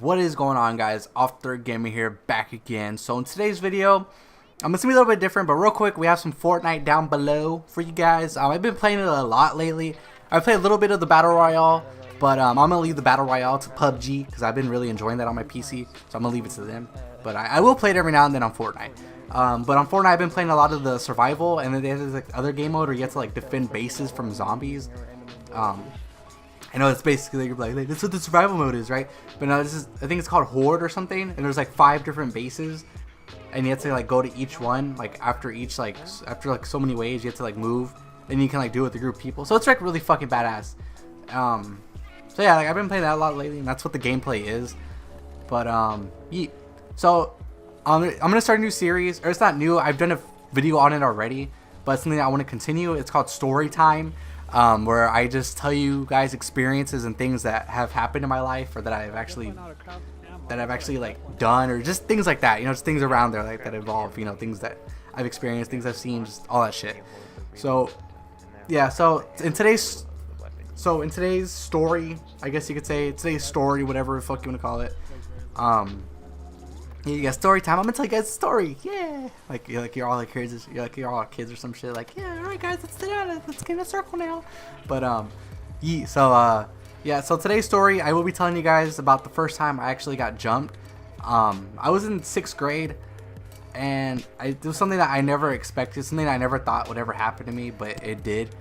What is going on, guys? Off Third Gamer here, back again. So in today's video, I'm gonna be a little bit different, but real quick, we have some Fortnite down below for you guys. I've been playing it a lot lately. I played a little bit of the Battle Royale, but I'm gonna leave the Battle Royale to PUBG because I've been really enjoying that on my PC. So I'm gonna leave it to them. But I will play it every now and then on Fortnite. But on Fortnite, I've been playing a lot of the survival, and then there's like other game mode where you have to like defend bases from zombies. I know it's basically you're like this is what the survival mode is, right? But no, this is, I think it's called Horde or something, and there's like 5 different bases, and you have to like go to each one like after so many waves you have to like move, and you can like do it with a group of people. So it's like really fucking badass. So yeah, like I've been playing that a lot lately, and that's what the gameplay is. But yeah. So I'm gonna start a new series, or it's not new. I've done a video on it already, but it's something that I want to continue. It's called Story Time. Where I just tell you guys experiences and things that have happened in my life, or that I've actually like done, or just things like that, you know, just things around there like that involve, you know, things that I've experienced, things I've seen, just all that shit. So yeah, so in today's story, I guess you could say today's story, whatever the fuck you want to call it, yeah, story time. I'm gonna tell you guys a story. Yeah, like you're all like kids, you're all kids or some shit. Like, yeah, all right, guys, let's sit down, let's get in a circle now. But yeah, so today's story, I will be telling you guys about the first time I actually got jumped. I was in 6th grade, and it was something that I never expected, something that I never thought would ever happen to me, but it did.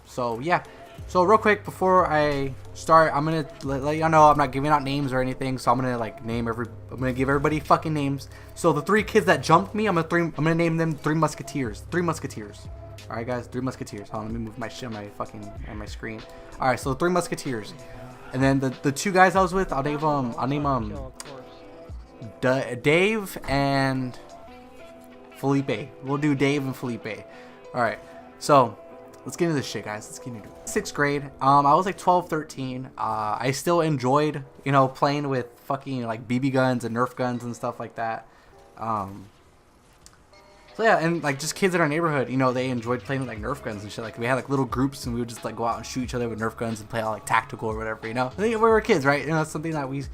So yeah. So real quick before I start, I'm gonna let y'all know I'm not giving out names or anything. So I'm gonna like I'm gonna give everybody fucking names. So the 3 kids that jumped me, I'm gonna name them 3 Musketeers. 3 Musketeers. All right, guys, 3 Musketeers. Hold on, let me move my shit on my screen. All right, so 3 Musketeers, and then the 2 guys I was with, I'll name them Dave and Felipe. We'll do Dave and Felipe. All right, so. Let's get into this shit, guys. Let's get into it. 6th grade. I was like 12, 13. I still enjoyed, you know, playing with fucking like BB guns and Nerf guns and stuff like that. So yeah, and like just kids in our neighborhood, you know, they enjoyed playing with like Nerf guns and shit. Like we had like little groups, and we would just like go out and shoot each other with Nerf guns and play all like tactical or whatever. You know, I think we were kids, right? You know, it's something that we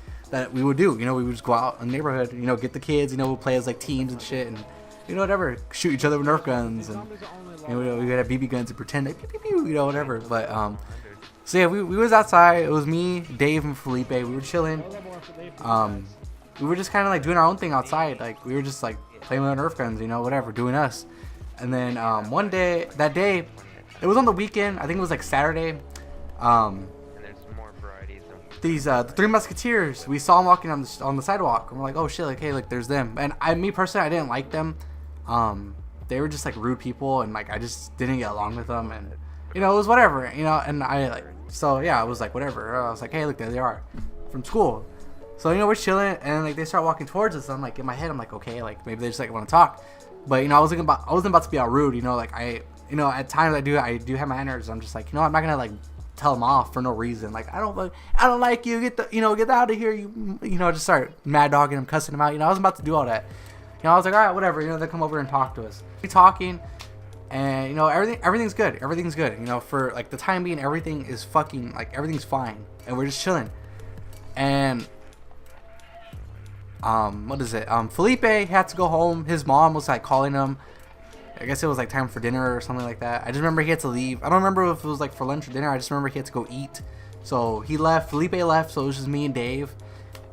would do. You know, we would just go out in the neighborhood, you know, get the kids, you know, we'll play as like teams and shit, and you know, whatever, shoot each other with Nerf guns, and you know, we would have BB guns and pretend like pew, pew, pew, you know, whatever. But so yeah, we was outside. It was me, Dave, and Felipe. We were chilling. We were just kind of like doing our own thing outside. Like we were just like playing with our Nerf guns, you know, whatever, doing us. And then one day, that day, it was on the weekend. I think it was like Saturday. The 3 Musketeers, we saw them walking on the sidewalk, and we're like, oh shit, like, hey, like there's them. And me personally, I didn't like them. They were just like rude people, and like I just didn't get along with them, and you know, it was whatever, you know. And I like, so yeah, I was like whatever. I was like, hey, look, there they are from school. So you know, we're chilling, and like they start walking towards us. And I'm like, in my head, I'm like, okay, like maybe they just like want to talk. But you know, I wasn't about to be all rude, you know. Like you know, at times I do have my manners. I'm just like, you know, I'm not gonna like tell them off for no reason. Like I don't like you. Get out of here. You know, just start mad dogging them, cussing them out. You know, I wasn't about to do all that. You know, I was like, all right, whatever. You know, they come over and talk to us. We talking, and you know, everything's good. Everything's good. You know, for like the time being, everything is fucking like everything's fine, and we're just chilling. And what is it? Felipe had to go home. His mom was like calling him. I guess it was like time for dinner or something like that. I just remember he had to leave. I don't remember if it was like for lunch or dinner. I just remember he had to go eat. So he left. Felipe left. So it was just me and Dave.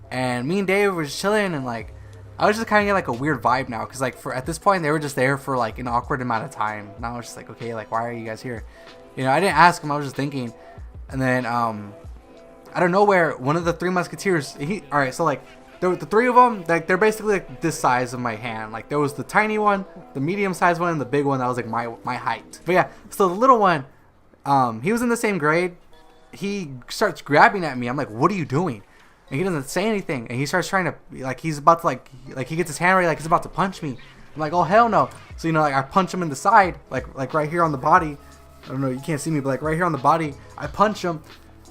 And me and Dave were just chilling, and like I was just kind of getting like a weird vibe now, because like at this point they were just there for like an awkward amount of time. And I was just like, okay, like why are you guys here? You know, I didn't ask him. I was just thinking. And then out of nowhere, one of the 3 Musketeers. All right, so like. The 3 of them, like they're basically like this size of my hand. Like there was the tiny one, the medium-sized one, and the big one that was like my height. But yeah, so the little one, he was in the same grade. He starts grabbing at me. I'm like, what are you doing? And he doesn't say anything. And he starts trying to, like, he's about to like he gets his hand ready, like he's about to punch me. I'm like, oh hell no. So you know, like I punch him in the side, like right here on the body. I don't know, you can't see me, but like right here on the body, I punch him.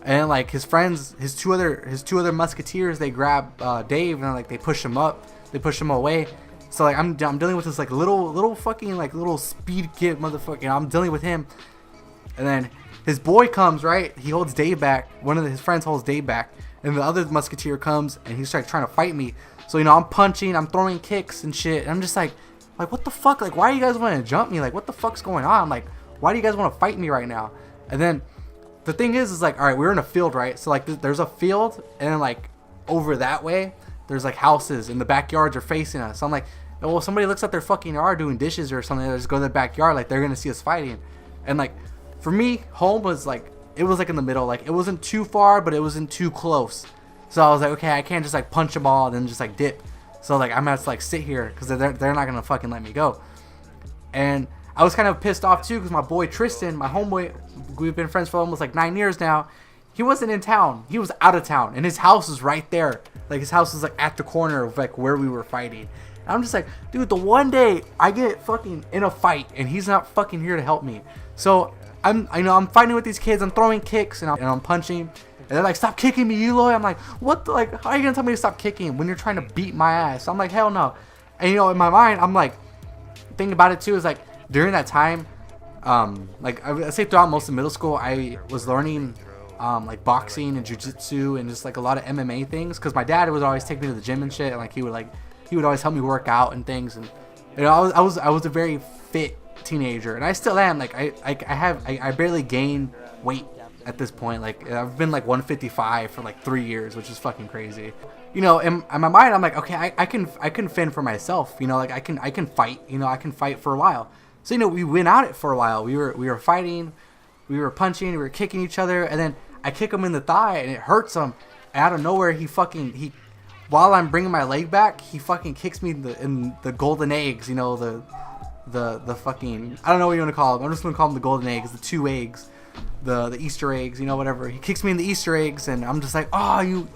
And like his friends, his two other Musketeers, they grab Dave, and like they push him up, they push him away. So like I'm dealing with this like little fucking like little speed kid motherfucker. I'm dealing with him, and then his boy comes, right? He holds Dave back. One of his friends holds Dave back, and the other musketeer comes and he's like trying to fight me. So you know, I'm punching, I'm throwing kicks and shit, and I'm just like what the fuck? Like, why are you guys want to jump me? Like, what the fuck's going on? Like, why do you guys want to fight me right now? And then the thing is like, all right, we're in a field, right? So like there's a field, and then like over that way there's like houses, and the backyards are facing us. So I'm like, well, if somebody looks at their fucking yard doing dishes or something, they just go to the backyard, like they're gonna see us fighting. And like for me, home was like, it was like in the middle, like it wasn't too far, but it wasn't too close. So I was like, okay, I can't just like punch them all and then just like dip. So like I'm gonna have to like sit here because they're not gonna fucking let me go. And I was kind of pissed off too because my boy Tristan, my homeboy, we've been friends for almost like 9 years now. He wasn't in town. He was out of town, and his house is right there. Like his house is like at the corner of like where we were fighting. And I'm just like, dude, the one day I get fucking in a fight and he's not fucking here to help me. So I'm fighting with these kids. I'm throwing kicks and I'm punching, and they're like, stop kicking me, Eloy. I'm like, what? Like, how are you gonna tell me to stop kicking when you're trying to beat my ass? I'm like, hell no. And you know, in my mind, I'm like, thinking about it too is like during that time, like I say throughout most of middle school, I was learning like boxing and jiu-jitsu and just like a lot of MMA things, because my dad would always take me to the gym and shit, and like he would always help me work out and things. And you know, I was a very fit teenager, and I still am. Like I barely gain weight at this point. Like I've been like 155 for like 3 years, which is fucking crazy. You know, in my mind, I'm like, okay, I can fend for myself. You know, like I can fight. You know, I can fight for a while. So you know, we went at it for a while. We were fighting, we were punching, we were kicking each other, and then I kick him in the thigh and it hurts him. And out of nowhere, he while I'm bringing my leg back, he fucking kicks me in the golden eggs. You know, the fucking, I don't know what you want to call them. I'm just gonna call them the golden eggs, the 2 eggs, the Easter eggs. You know, whatever. He kicks me in the Easter eggs, and I'm just like, and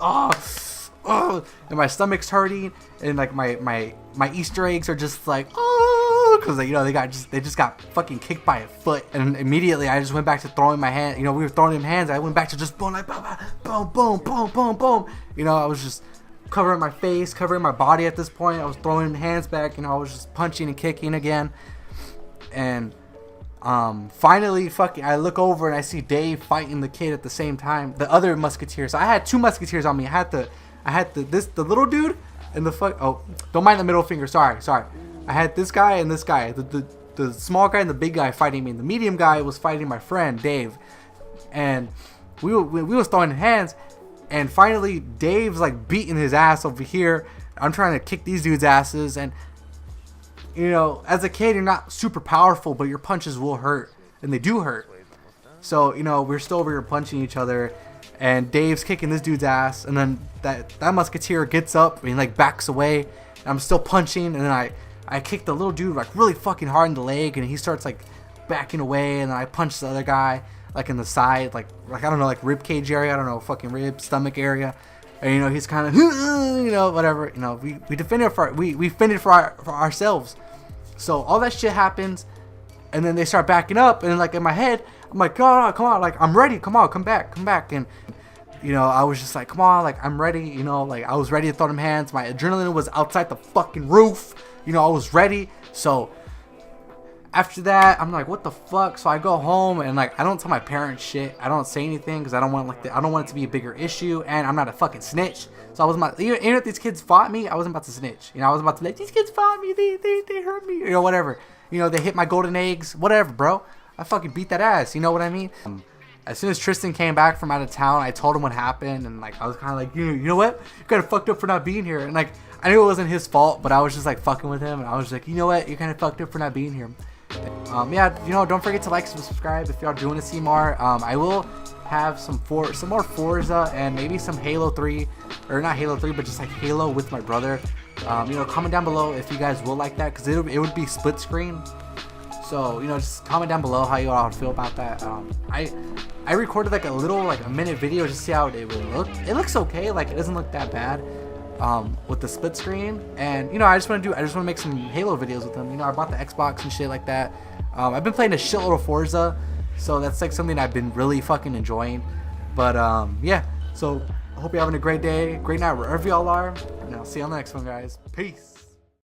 my stomach's hurting, and like my Easter eggs are just like, because you know they just got fucking kicked by a foot. And immediately I just went back to throwing my hand. You know, we were throwing them hands. I went back to just boom, like boom, boom, boom, boom, boom. You know, I was just covering my face, covering my body at this point. I was throwing hands back. You know, I was just punching and kicking again. And finally, I look over and I see Dave fighting the kid at the same time, the other musketeer. So I had 2 musketeers on me. I had the little dude and don't mind the middle finger. Sorry. I had this guy and this guy. The small guy and the big guy fighting me. And the medium guy was fighting my friend Dave. And we was throwing hands. And finally, Dave's like beating his ass over here. I'm trying to kick these dudes' asses, and you know, as a kid, you're not super powerful, but your punches will hurt, and they do hurt. So you know, we're still over here punching each other, and Dave's kicking this dude's ass, and then that musketeer gets up and he like backs away. And I'm still punching, and then I kick the little dude like really fucking hard in the leg, and he starts like backing away, and then I punch the other guy like in the side, like I don't know, like rib cage area, I don't know, fucking rib, stomach area. And you know, he's kind of, you know, whatever. You know, we defended we fended for ourselves. So all that shit happens, and then they start backing up, and then like in my head, I'm like, oh, come on, like I'm ready, come on, come back. And you know, I was just like, come on, like I'm ready. You know, like I was ready to throw them hands. My adrenaline was outside the fucking roof. You know, I was ready. So after that, I'm like, what the fuck? So I go home, and like I don't tell my parents shit. I don't say anything because I don't want it to be a bigger issue, and I'm not a fucking snitch. So I wasn't about, even if these kids fought me, I wasn't about to snitch. You know, I was about to be like, these kids fought me, they hurt me, you know, whatever. You know, they hit my golden eggs, whatever, bro. I fucking beat that ass. You know what I mean? As soon as Tristan came back from out of town, I told him what happened, and like I was kind of like, you know what? You kind of fucked up for not being here, and like I knew it wasn't his fault, but I was just like fucking with him, and I was like, you know what? You kind of fucked up for not being here. Yeah, you know, don't forget to like, subscribe if y'all do want to see more. I will have some more Forza and maybe some Halo 3, or not Halo 3, but just like Halo with my brother. You know, comment down below if you guys will like that, because it would be split screen. So you know, just comment down below how you all feel about that. I recorded like a minute video just to see how it would look. It looks okay, like it doesn't look that bad. With the split screen, and you know, I just want to make some Halo videos with them. You know, I bought the Xbox and shit like that. I've been playing a shitload of Forza, so that's like something I've been really fucking enjoying. But yeah, so I hope you're having a great day, great night wherever y'all are, and I'll see you on the next one, guys. Peace.